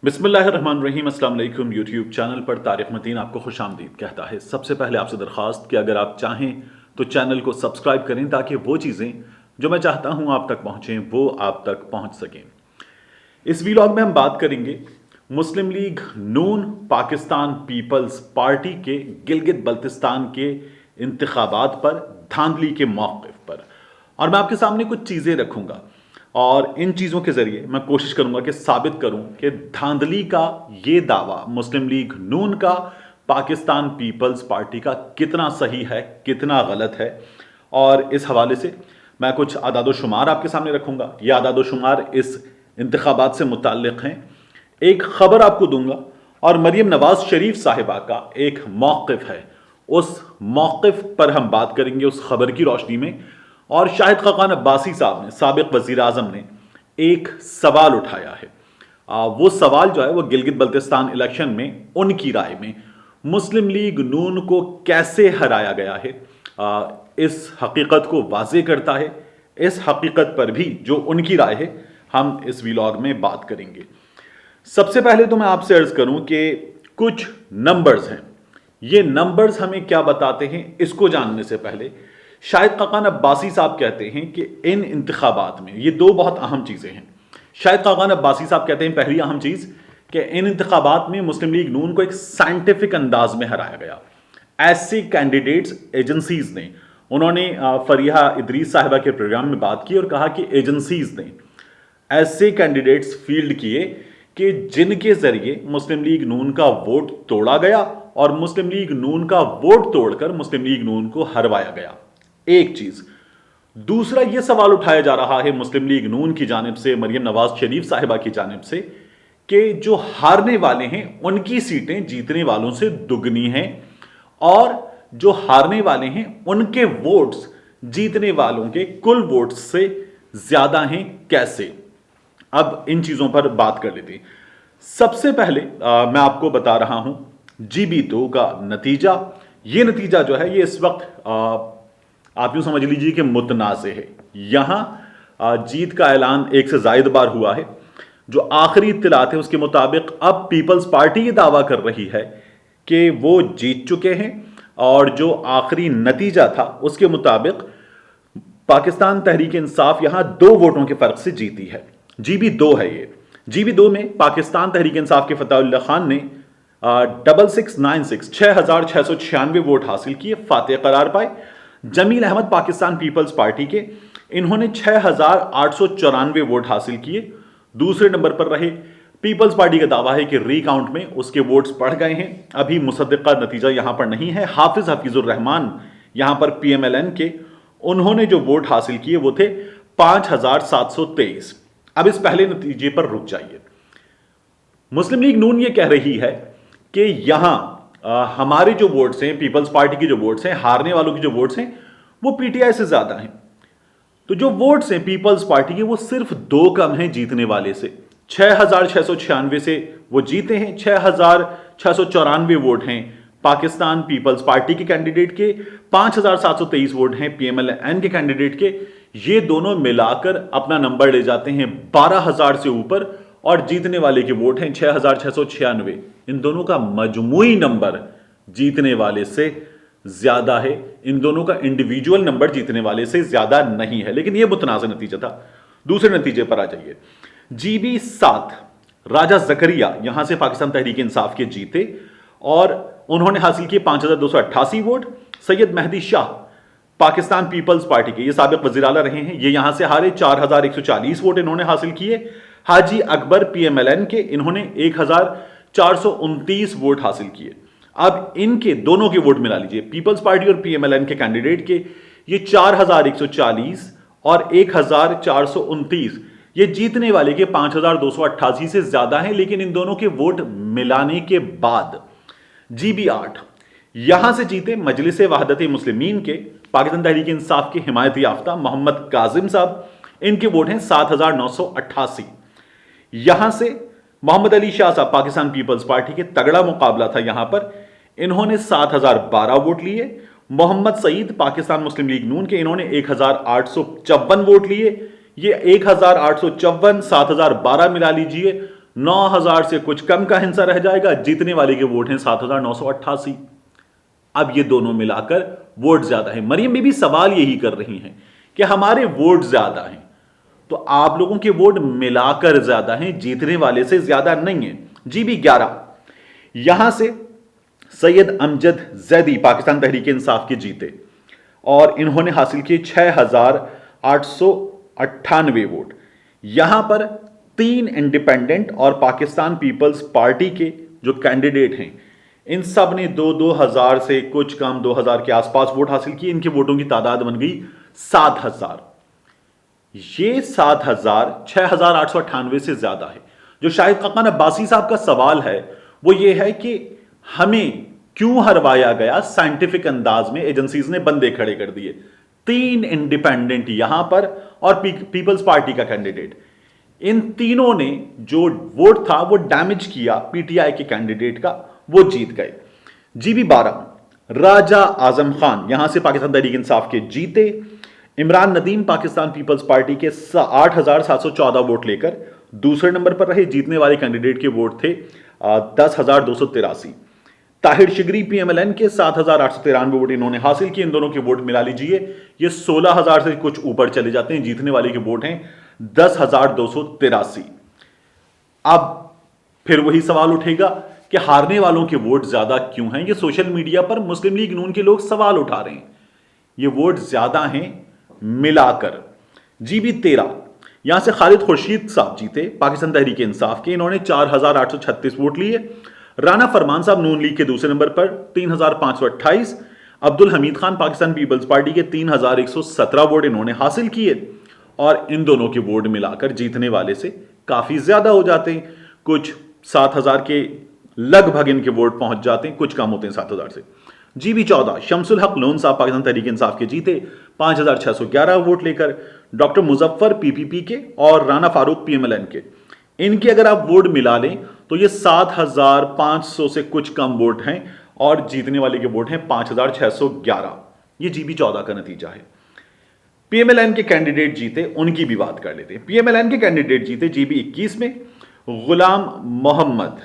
बिस्मिल्लाहिर्रहमानिर्रहीम अस्सलाम वालेकुम। यूट्यूब चैनल पर तारिक मतीन आपको खुशामदीद कहता है। सबसे पहले आपसे दरख्वास्त कि अगर आप चाहें तो चैनल को सब्सक्राइब करें ताकि वो चीज़ें जो मैं चाहता हूं आप तक पहुंचें वो आप तक पहुंच सकें। इस वीलॉग में हम बात करेंगे मुस्लिम लीग नून पाकिस्तान पीपल्स पार्टी के गिलगित बल्तिस्तान के इंतखाबात पर धांधली के मौक़िफ़ पर, और मैं आपके सामने कुछ चीज़ें रखूंगा और इन चीज़ों के ज़रिए मैं कोशिश करूंगा कि साबित करूं कि धांधली का ये दावा मुस्लिम लीग नून का पाकिस्तान पीपल्स पार्टी का कितना सही है, कितना गलत है। और इस हवाले से मैं कुछ आदाद-ओ-शुमार आपके सामने रखूंगा। ये आदाद-ओ-शुमार इस इंतखाबात से मुताल्लिक़ हैं। एक खबर आपको दूंगा और मरियम नवाज शरीफ साहिबा का एक मौक़िफ़ है, उस मौक़िफ़ पर हम बात करेंगे उस खबर की रोशनी में। और शाहिद खाकान अब्बासी साहब ने, साबिक वज़ीर आज़म ने एक सवाल उठाया है। वो सवाल जो है वो गिलगित बल्तिस्तान इलेक्शन में उनकी राय में मुस्लिम लीग नून को कैसे हराया गया है, इस हकीकत को वाज़े करता है। इस हकीकत पर भी जो उनकी राय है हम इस व्लॉग में बात करेंगे। सबसे पहले तो मैं आपसे अर्ज़ करूं कि कुछ नंबर्स हैं। ये नंबर्स हमें क्या बताते हैं, इसको जानने से पहले शाहिद खाकान अब्बासी साहब कहते हैं कि इन इंतखाबात में ये दो बहुत अहम चीज़ें हैं। शाहिद खाकान अब्बासी साहब कहते हैं पहली अहम चीज़ कि इन इंतखाबात में मुस्लिम लीग नून को एक साइंटिफिक अंदाज में हराया गया। ऐसे कैंडिडेट्स एजेंसीज ने, उन्होंने फरीहा इदरीस साहिबा के प्रोग्राम में बात की और कहा कि एजेंसीज ने ऐसे कैंडिडेट्स फील्ड किए कि जिनके जरिए मुस्लिम लीग नून का वोट तोड़ा गया और मुस्लिम लीग नून का वोट तोड़कर मुस्लिम लीग नून को हरवाया गया। एक चीज। दूसरा यह सवाल उठाया जा रहा है मुस्लिम लीग नून की जानिब से, मरियम नवाज शरीफ साहिबा की जानिब से, कि जो हारने वाले हैं उनकी सीटें जीतने वालों से दुगनी हैं और जो हारने वाले हैं उनके वोट्स जीतने वालों के कुल वोट्स से ज्यादा हैं। कैसे? अब इन चीजों पर बात कर लेते हैं। सबसे पहले मैं आपको बता रहा हूं GB2 का नतीजा। यह नतीजा जो है ये इस वक्त आप यूं समझ लीजिए कि मुतनाज़े है। यहां जीत का ऐलान एक से जायद बार हुआ है। जो आखिरी इत्तलात है उसके मुताबिक अब पीपल्स पार्टी ये दावा कर रही है कि वो जीत चुके हैं, और जो आखिरी नतीजा था उसके मुताबिक पाकिस्तान तहरीक इंसाफ यहां 2 वोटों के फर्क से जीती है। GB2 है ये। GB2 में पाकिस्तान तहरीक इंसाफ के फतहुल्लाह खान ने 6696 वोट हासिल किए, फातेह करार पाए। जमील अहमद पाकिस्तान पीपल्स पार्टी के, इन्होंने 6894 वोट हासिल किए, दूसरे नंबर पर रहे। पीपल्स पार्टी का दावा है कि रीकाउंट में उसके वोट्स बढ़ गए हैं। अभी मुसद्दिका नतीजा यहां पर नहीं है। हाफिज हफीजुर रहमान यहां पर PMLN के, उन्होंने जो वोट हासिल किए वो थे 5723। अब इस पहले नतीजे पर रुक जाइए। मुस्लिम लीग नून ये कह रही है कि यहां हमारे जो वोट्स हैं, पीपल्स पार्टी के जो वोट्स हैं, हारने वालों के जो वोट्स हैं, वो PTI से ज्यादा हैं। तो जो वोट्स हैं पीपल्स पार्टी के वो सिर्फ 2 कम हैं जीतने वाले से। 6696 से वो जीते हैं, 6694 वोट हैं पाकिस्तान पीपल्स पार्टी के कैंडिडेट के, 5723 वोट हैं PMLN के कैंडिडेट के। ये दोनों मिलाकर अपना नंबर ले जाते हैं 12000 से ऊपर, और जीतने वाले के वोट हैं 6696। इन दोनों का मजमूई नंबर जीतने वाले से ज्यादा है। इन दोनों का इंडिविजुअल नंबर जीतने वाले से ज्यादा नहीं है, लेकिन यह मुतनाज़ नतीजा था। दूसरे नतीजे पर आ जाइए। GB7 राजा जकरिया यहां से पाकिस्तान तहरीक इंसाफ के जीते और उन्होंने हासिल किए 5288 वोट। सैयद मेहदी शाह पाकिस्तान पीपल्स पार्टी के, ये साबिक वज़ीर आला रहे हैं, ये यहां से हारे, 4140 वोट इन्होंने हासिल किए। हाजी अकबर PMLN के, इन्होंने 1429 वोट हासिल किए। अब इनके दोनों के वोट मिला लीजिए, पीपल्स पार्टी और PMLN के कैंडिडेट के, ये 4140 और 1429, ये जीतने वाले के 5288 से ज्यादा हैं। लेकिन इन दोनों के वोट मिलाने के बाद GB8 यहां से जीते मजलिस वहदत मुस्लिमीन के, पाकिस्तान तहरीक इंसाफ के हिमायत याफ्ता मोहम्मद काजिम साहब, इनके वोट हैं 7988। यहां से मोहम्मद अली शाह साहब पाकिस्तान पीपल्स पार्टी के, तगड़ा मुकाबला था यहां पर, इन्होंने 7012 वोट लिए। मोहम्मद सईद पाकिस्तान मुस्लिम लीग नून के, इन्होंने 1854 वोट लिए। ये 1854 7012 मिला लीजिए 9,000 से कुछ कम का हिस्सा रह जाएगा, जीतने वाले के वोट हैं 7,988। अब ये दोनों मिलाकर वोट ज्यादा है। मरियम बीबी सवाल यही कर रही हैं कि हमारे वोट ज्यादा हैं, तो आप लोगों के वोट मिलाकर ज्यादा हैं, जीतने वाले से ज्यादा नहीं है। जीबी 11, यहां से सैयद अमजद जैदी पाकिस्तान तहरीक इंसाफ के जीते और इन्होंने हासिल किए 6,898 वोट। यहां पर 3 इंडिपेंडेंट और पाकिस्तान पीपल्स पार्टी के जो कैंडिडेट हैं, इन सब ने 2,000 से कुछ कम 2,000 के आसपास वोट हासिल किए। इनके वोटों की तादाद बन गई 7,000। ये 7,000 6,898 से ज्यादा है। जो शाहिद खाकान अब्बासी साहब का सवाल है वो ये है कि हमें क्यों हरवाया गया। साइंटिफिक अंदाज में एजेंसीज ने बंदे खड़े कर दिए, 3 इंडिपेंडेंट यहां पर और पीपल्स पार्टी का कैंडिडेट। इन तीनों ने जो वोट था वो डैमेज किया पीटीआई के कैंडिडेट का, वो जीत गए। जीबी 12, राजा आजम खान यहां से पाकिस्तान तहरीक इंसाफ के जीते। इमरान नदीम पाकिस्तान पीपल्स पार्टी के 8,714 वोट लेकर दूसरे नंबर पर रहे। जीतने वाले कैंडिडेट के वोट थे 10,283। ताहिर शिगरी पीएमएलएन के 7,893 वोट इन्होंने हासिल किए। इन दोनों के वोट मिला लीजिए, ये 16,000 से कुछ ऊपर चले जाते हैं। जीतने वाले के वोट हैं 10,283। अब फिर वही सवाल उठेगा कि हारने वालों के वोट ज्यादा क्यों हैं। ये सोशल मीडिया पर मुस्लिम लीग नून के लोग सवाल उठा रहे हैं। ये वोट ज्यादा हैं मिलाकर। जीबी 13, यहां से खालिद खुर्शीद साहब जीते पाकिस्तान तहरीक इंसाफ के। इन्होंने 4,836 वोट लिए। राना फरमान साहब नून लीग के दूसरे नंबर पर 3,528। अब्दुल हमीद खान पाकिस्तान पीपल्स पार्टी के 3,117 वोट इन्होंने हासिल किए और इन दोनों के वोट मिलाकर जीतने वाले से काफी ज्यादा हो जाते हैं। कुछ 7,000 के लगभग इनके वोट पहुंच जाते हैं, कुछ कम होते हैं 7,000 से। जीबी 14, शमसुल हक लोन साहब पाकिस्तान तहरीक इंसाफ के जीते 5,611 वोट लेकर। डॉक्टर मुजफ्फर पीपीपी के और राना फारूक पीएमएलएन के, इनके अगर आप वोट मिला लें तो ये 7,500 से कुछ कम वोट हैं और जीतने वाले के वोट हैं 5,611। ये जीबी 14 का नतीजा है। पीएमएलएन के कैंडिडेट जीते, उनकी भी बात कर लेते हैं। पीएमएलएन के कैंडिडेट जीते जीबी 21 में गुलाम मोहम्मद,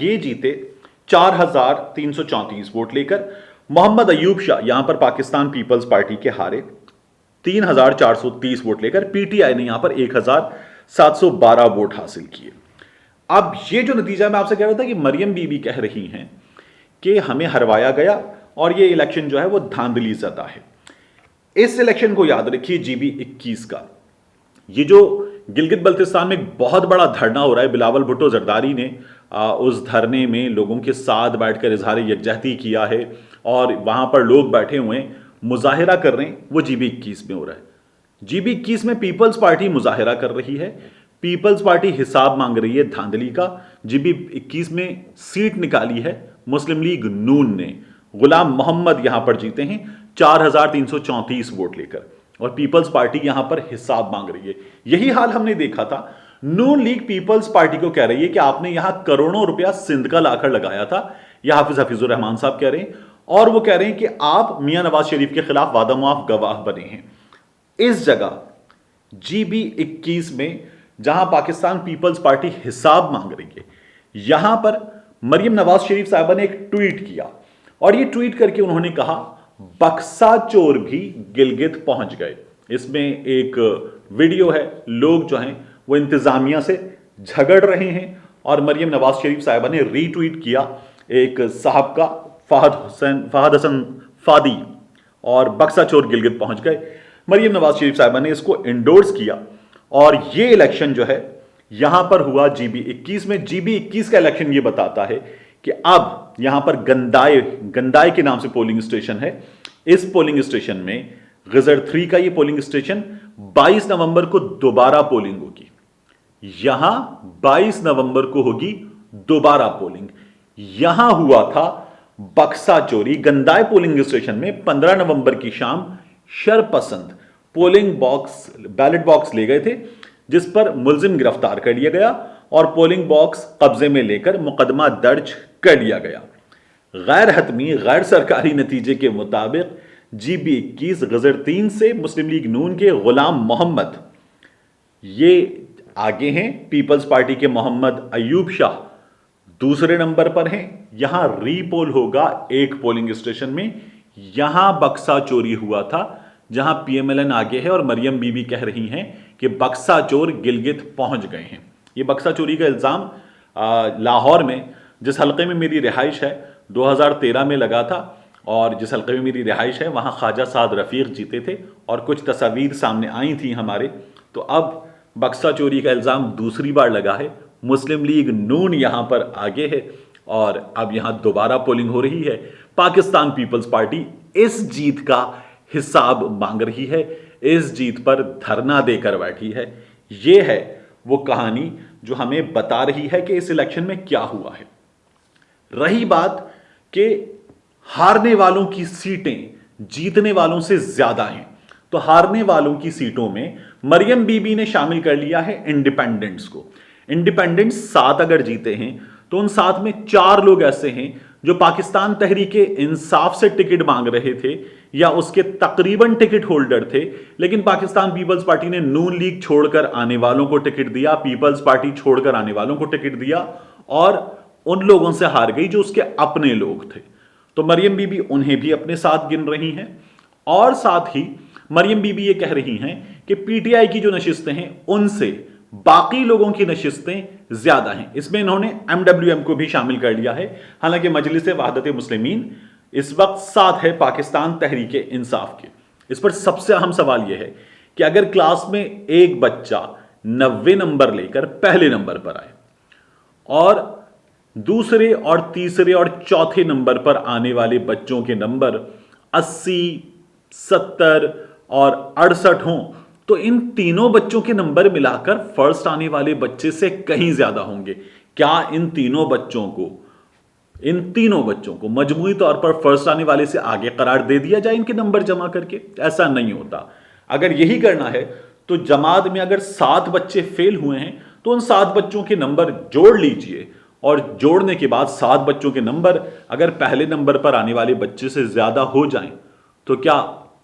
ये जीते 4,334 वोट लेकर। मोहम्मद अयूब शाह यहां पर पाकिस्तान पीपल्स पार्टी के हारे 3,430 वोट लेकर। पीटीआई ने यहां पर 1,712 वोट हासिल किए। अब ये जो नतीजा मैं आपसे कह रहा था कि मरियम बीबी कह रही हैं कि हमें हरवाया गया और ये इलेक्शन जो है वो धांधली ज़दा है। इस इलेक्शन को याद रखिए जीबी 21 का। ये जो गिलगित बल्तिस्तान में एक बहुत बड़ा धरना हो रहा है, बिलावल भुट्टो जरदारी ने उस धरने में लोगों के साथ बैठकर इजहार यकजहती किया है और वहां पर लोग बैठे हुए मुजाहिरा कर रहे हैं, वो जीबी 21 में हो रहा है। जीबी 21 में पीपल्स पार्टी मुजाहिरा कर रही है, पीपल्स पार्टी हिसाब मांग रही है धांधली का। जीबी 21 में सीट निकाली है मुस्लिम लीग नून ने। गुलाम मोहम्मद यहां पर जीते हैं 4,334 वोट लेकर और पीपल्स पार्टी यहां पर हिसाब मांग रही है। यही हाल हमने देखा था। नून लीग पीपल्स पार्टी को कह रही है कि आपने यहां करोड़ों रुपया सिंध का लाकर लगाया था, यह हाफिज हफीजुर रहमान साहब कह रहे हैं, और वो कह रहे हैं कि आप मियां नवाज शरीफ के खिलाफ वादा मुआफ गवाह बने हैं। इस जगह जीबी 21 में जहां पाकिस्तान पीपल्स पार्टी हिसाब मांग रही है, यहां पर मरियम नवाज शरीफ साहबा ने एक ट्वीट किया और ये ट्वीट करके उन्होंने कहा बक्सा चोर भी गिलगित पहुंच गए। इसमें एक वीडियो है, लोग जो हैं वो इंतजामिया से झगड़ रहे हैं और मरियम नवाज शरीफ साहबा ने रीट्वीट किया एक साहब का, फहद हसन फादी, और बक्सा चोर गिलगित पहुंच गए। मरियम नवाज शरीफ साहबा ने इसको इंडोर्स किया और ये इलेक्शन जो है यहां पर हुआ जीबी 21 में। जीबी 21 का इलेक्शन ये बताता है कि अब यहां पर गंदाय के नाम से पोलिंग स्टेशन है। इस पोलिंग स्टेशन में गजर 3 का ये पोलिंग स्टेशन 22 नवंबर को दोबारा पोलिंग होगी। यहां 22 नवंबर को होगी दोबारा पोलिंग। यहां हुआ था बक्सा चोरी। गंदाय पोलिंग स्टेशन में 15 नवंबर की शाम शरपसंद पोलिंग बॉक्स, बैलेट बॉक्स ले गए थे, जिस पर मुलजिम गिरफ्तार कर लिया गया और पोलिंग बॉक्स कब्जे में लेकर मुकदमा दर्ज कर लिया गया। गैर हतमी गैर सरकारी नतीजे के मुताबिक जीबी 21 गजर 3 से मुस्लिम लीग नून के गुलाम मोहम्मद ये आगे हैं पीपल्स पार्टी के मोहम्मद अयूब शाह, दूसरे नंबर पर हैं। यहां रीपोल होगा एक पोलिंग स्टेशन में, यहां बक्सा चोरी हुआ था, जहां पीएमएलएन आगे है और मरियम बीबी कह रही हैं कि बक्सा चोर गिलगित पहुंच गए हैं। ये बक्सा चोरी का इल्जाम लाहौर में जिस हल्के में मेरी रिहाइश है 2013 में लगा था, और जिस हल्के में मेरी रिहाइश है वहाँ ख्वाजा साद रफ़ीक जीते थे और कुछ तस्वीर सामने आई थी हमारे। तो अब बक्सा चोरी का इल्ज़ाम दूसरी बार लगा है, मुस्लिम लीग नून यहाँ पर आगे है और अब यहाँ दोबारा पोलिंग हो रही है। पाकिस्तान पीपल्स पार्टी इस जीत का हिसाब मांग रही है, इस जीत पर धरना देकर बैठी है। ये है वो कहानी जो हमें बता रही है कि इस इलेक्शन में क्या हुआ है। रही बात कि हारने वालों की सीटें जीतने वालों से ज्यादा हैं, तो हारने वालों की सीटों में मरियम बीबी ने शामिल कर लिया है इंडिपेंडेंट्स को। इंडिपेंडेंट्स 7 अगर जीते हैं तो उन 7 में 4 लोग ऐसे हैं जो पाकिस्तान तहरीके इंसाफ से टिकट मांग रहे थे या उसके तकरीबन टिकट होल्डर थे, लेकिन पाकिस्तान पीपल्स पार्टी ने नून लीग छोड़कर आने वालों को टिकट दिया, पीपल्स पार्टी छोड़कर आने वालों को टिकट दिया और उन लोगों से हार गई जो उसके अपने लोग थे। तो मरियम बीबी उन्हें भी अपने साथ गिन रही हैं और साथ ही मरियम बीबी ये कह रही हैं कि पीटीआई की जो नशिस्तें हैं उनसे बाकी लोगों की नशिस्तें ज्यादा हैं। इसमें इन्होंने एमडब्ल्यूएम को भी शामिल कर लिया है। हालांकि मजलिस वहदत मुस्लिमीन इस वक्त साथ है पाकिस्तान तहरीके इंसाफ के। इस पर सबसे अहम सवाल यह है कि अगर क्लास में एक बच्चा 90 नंबर लेकर पहले नंबर पर आए और दूसरे और तीसरे और चौथे नंबर पर आने वाले बच्चों के नंबर 80, 70 और 68 हों, तो इन तीनों बच्चों के नंबर मिलाकर फर्स्ट आने वाले बच्चे से कहीं ज्यादा होंगे। क्या इन तीनों बच्चों को मजमूई तौर पर फर्स्ट आने वाले से आगे करार दे दिया जाए इनके नंबर जमा करके? ऐसा नहीं होता। अगर यही करना है तो जमात में अगर 7 बच्चे फेल हुए हैं तो उन 7 बच्चों के नंबर जोड़ लीजिए और जोड़ने के बाद 7 बच्चों के नंबर अगर पहले नंबर पर आने वाले बच्चे से ज्यादा हो जाएं तो क्या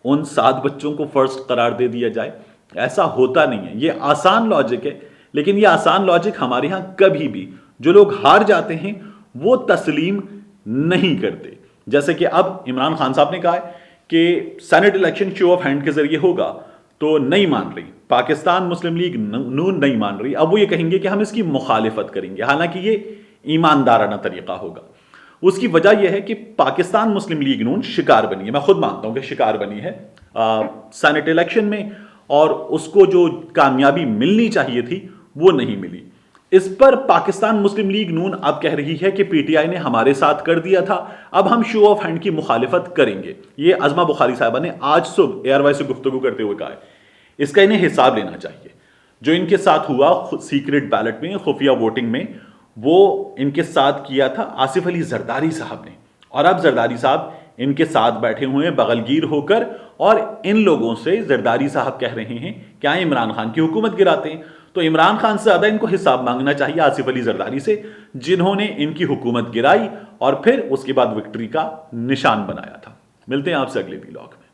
उन 7 बच्चों को फर्स्ट करार दे दिया जाए? ऐसा होता नहीं है। ये आसान लॉजिक है, लेकिन ये आसान लॉजिक हमारे यहां कभी भी जो लोग हार जाते हैं वो तस्लीम नहीं करते। जैसे कि अब इमरान खान साहब ने कहा है कि senate election show off hand के जरिए होगा, तो नहीं मान रही पाकिस्तान मुस्लिम लीग नून, नहीं मान रही। अब वो ये कहेंगे कि हम इसकी मुखालिफत करेंगे, हालांकि ये ईमानदाराना तरीका होगा। उसकी वजह यह है कि पाकिस्तान मुस्लिम लीग नून शिकार बनी है, मैं खुद मानता हूं कि शिकार बनी है सेनेट इलेक्शन में, और उसको जो कामयाबी मिलनी चाहिए थी वो नहीं मिली। इस पर पाकिस्तान मुस्लिम लीग नून अब कह रही है कि पीटीआई ने हमारे साथ कर दिया था, अब हम शो ऑफ हैंड की मुखालिफत करेंगे। ये अज़मा बुखारी साहबा ने आज सुबह एयरवाइज से गुफ्तगू करते हुए कहा है। इसका इन्हें हिसाब लेना चाहिए। जो इनके साथ हुआ सीक्रेट बैलेट में, खुफिया वोटिंग में, वो इनके साथ किया था आसिफ अली जरदारी साहब ने, और अब जरदारी साहब इनके साथ बैठे हुए हैं बगलगीर होकर, और इन लोगों से जरदारी साहब कह रहे हैं क्या इमरान खान की हुकूमत गिराते हैं। तो इमरान खान से ज्यादा इनको हिसाब मांगना चाहिए आसिफ अली जरदारी से, जिन्होंने इनकी हुकूमत गिराई और फिर उसके बाद विक्ट्री का निशान बनाया था। मिलते हैं आपसे अगले व्लॉग में।